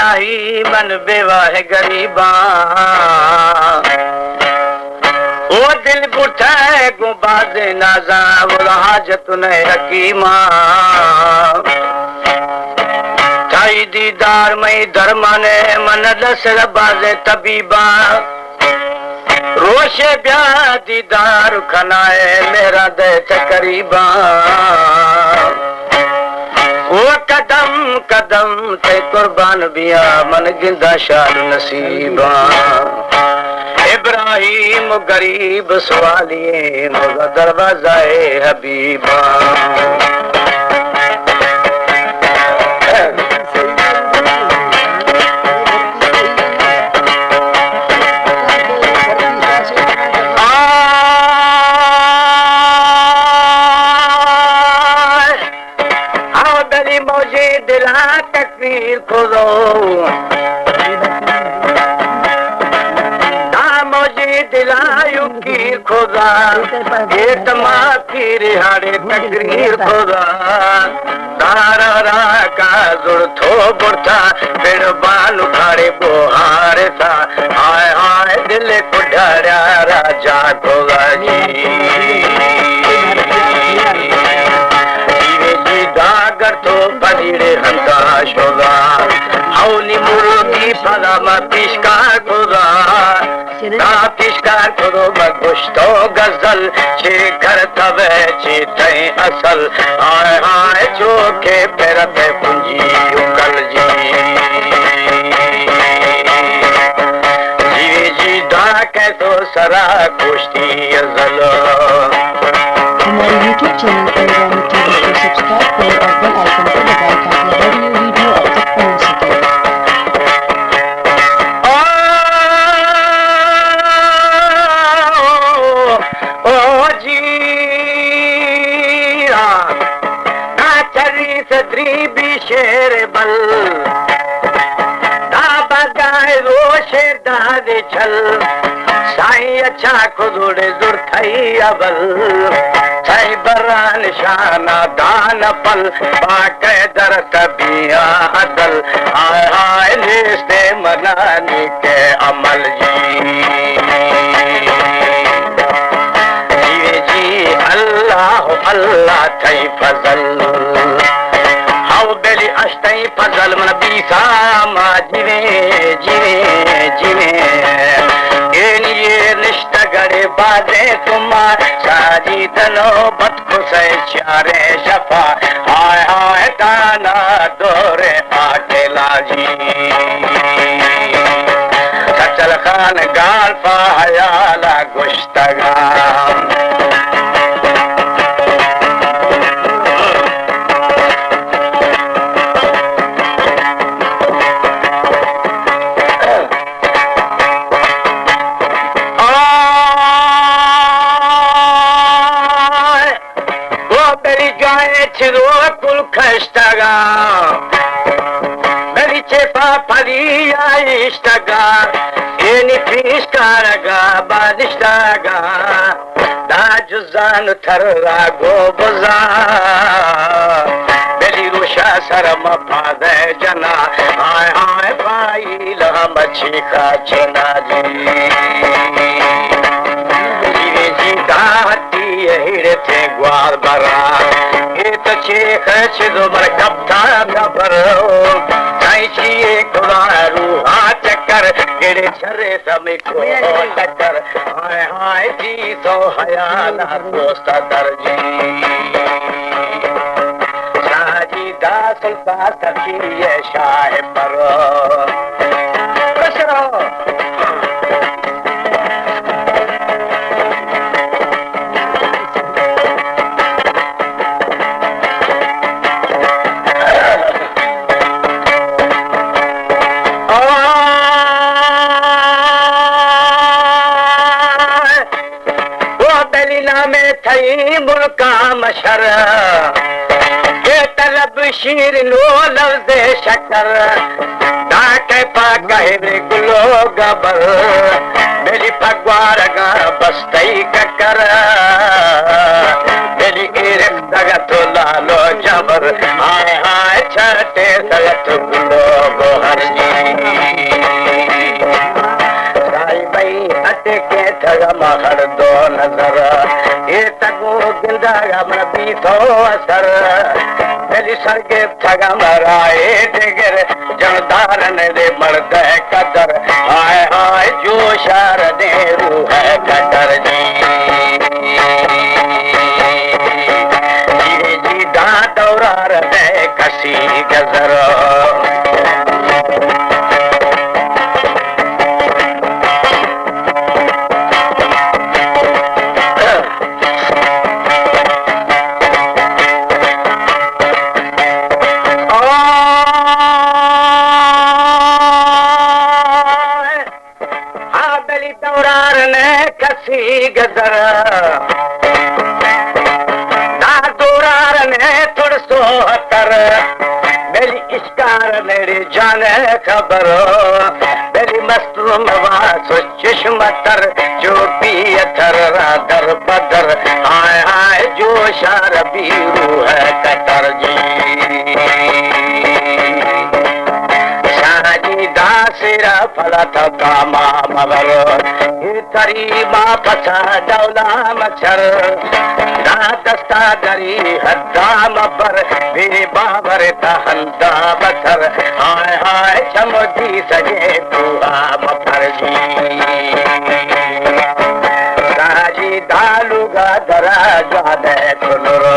इलाही मन बेवाह गरीबा ओ दिल पुठाए गुबाज नाजा वो हाजत ने हकीमा थाई दीदार मई धर्माने मन दसर बाजे तबीबा रोशे ब्या दीदार खनाए मेरा देत करीबा वो कदम कदम ते कुर्बान बिया मन गिंदा शाल नसीबा इब्राहिम गरीब सवालिए मोगा दरवाज़ाए हबीबा तकबीर खुदो मुझे दिलायु की खुदा एतमा फिर हारे तकरीर खुदा तारा का जुड़ थो बुढ़ा बिड़ बाल उखाड़े बोहार था हाय हाय दिल को डरा राजा खुदा जी दागर तो पनीरे हंताश होगा हौली मुर्गी फला पिशकार खुदा पिशकार खुदो बगुश्तो गजल छे घर तवे चेते असल हाय हाय चोखे पैर पे पुंजी उकल जी जीवे जी दा कैसो सरा कुश्ती अजल हमारे YouTube चैनल पर रानी टीवी को सब्सक्राइब करें और बेल आइकन को दबाएं ताकि हर न्यू वीडियो आप तक पहुंच सके। ओ जीरा काचरी सदरी भी शेर बल दा बगाए रोशे दादे छल साई अच्छा खुदुड़े जुड़ थई अबल साई बरान शाना दान पल पाके दर तबिया अदल हाय हाय लिस्ते मनानी के अमल जी अल्लाह अल्लाह थई फजल हाउ बेली अष्टई फजल मन बीसा मा जीवे जीवे जीवे ये निष्ठा गड़े बाजे तुम्हार साजी तनो बत खुशे चारे शफा हाय हाय ताना दोरे आटे लाजी सचल खान गाल पायाला गुश्तगा खस्तागा मेरी चेपा फरिया इष्टगा एनी फिस्कारगा बादिष्टागा दाजुजान थर्रा गोबजा मेरी रुशा शर्म पादे जना हाय हाय पाई ला मच्छी का चना जी दाती हिड़े थे ग्वाल बरा चेख छिदो बर कप्ता नबर साई छिए कुरारू हाथ कर केड़े छरे समय को टक्कर हाय हाय जी तो हयाला दोस्त दर्जी साजी दा सुल्ता सखी शाह पर कसरो थई मुल्का मशर के तलब शीर नो लफ्ज़ शकर दाके पा कहरे गुलो गबर मेरी फगवार गा बस्तई ककर मेरी इरक दगत लालो जबर हाय हाय छटे सलत गुलो गोहर को गिंदा गमन बीतो असर दिल सरगे थगा मराए दिगर जनदारन दे मर्द कदर हाय हाय जो शार दे रूह कदर जी जी दा दौरा रे कसी गजर गजर ना दोरार ने थोड़ सो हतर मेरी इश्कार मेरी जाने खबर मेरी मस्तूम वासो चश्मतर जो पी अथर रादर बदर हाय हाय जो शार बीरू है कतर जी शाहजी दासिरा फला था कामा मगर तरी माँ पसा डौला मच्छर दस्ता दरी हद्दाम पर मेरे बाबर तहंदा बसर हाय हाय चमदी सजे तुआ मफर जी राजी दालूगा दरा जादे कुनरो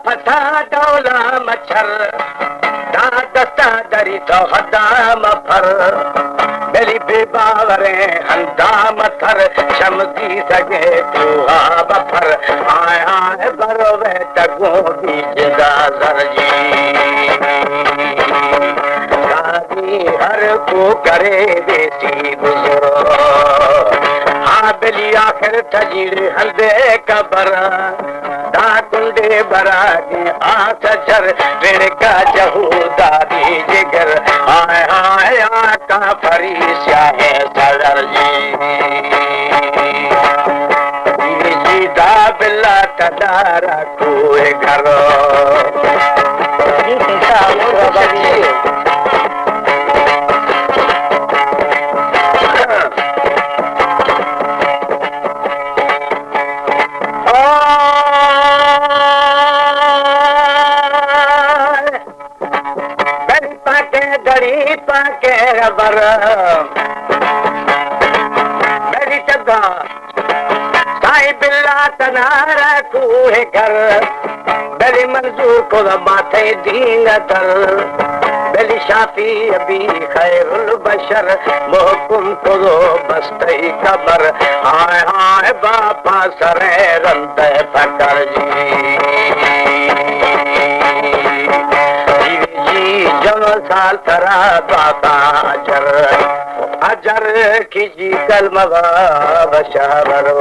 फसा डौला मच्छर दस्ता दरी तो हदाम फर मेरी बेबावरे हंदाम थर चमकी सके तुहा बफर आय आय बरोवे तगो बीज गाजर जी हर को करे देसी गुजरो हाँ बेली आखिर तजीर हंदे कबर कुंडे बरा के आस जर का जहूदारी जिगर आय आय आका फरीसिया है सदर जी दा बिल्ला तदारा कोई करो के रबर मेरी जगह साई बिल्ला तनारा कूहे घर बेली मंजूर को माथे दीन दर बेली शाफी अभी खैरुल बशर मोहकुम को बस्तई कबर हाय हाय बापा सरे रंत फकर जी साल तरा बाबा अजर की जी कलमवा बशावरो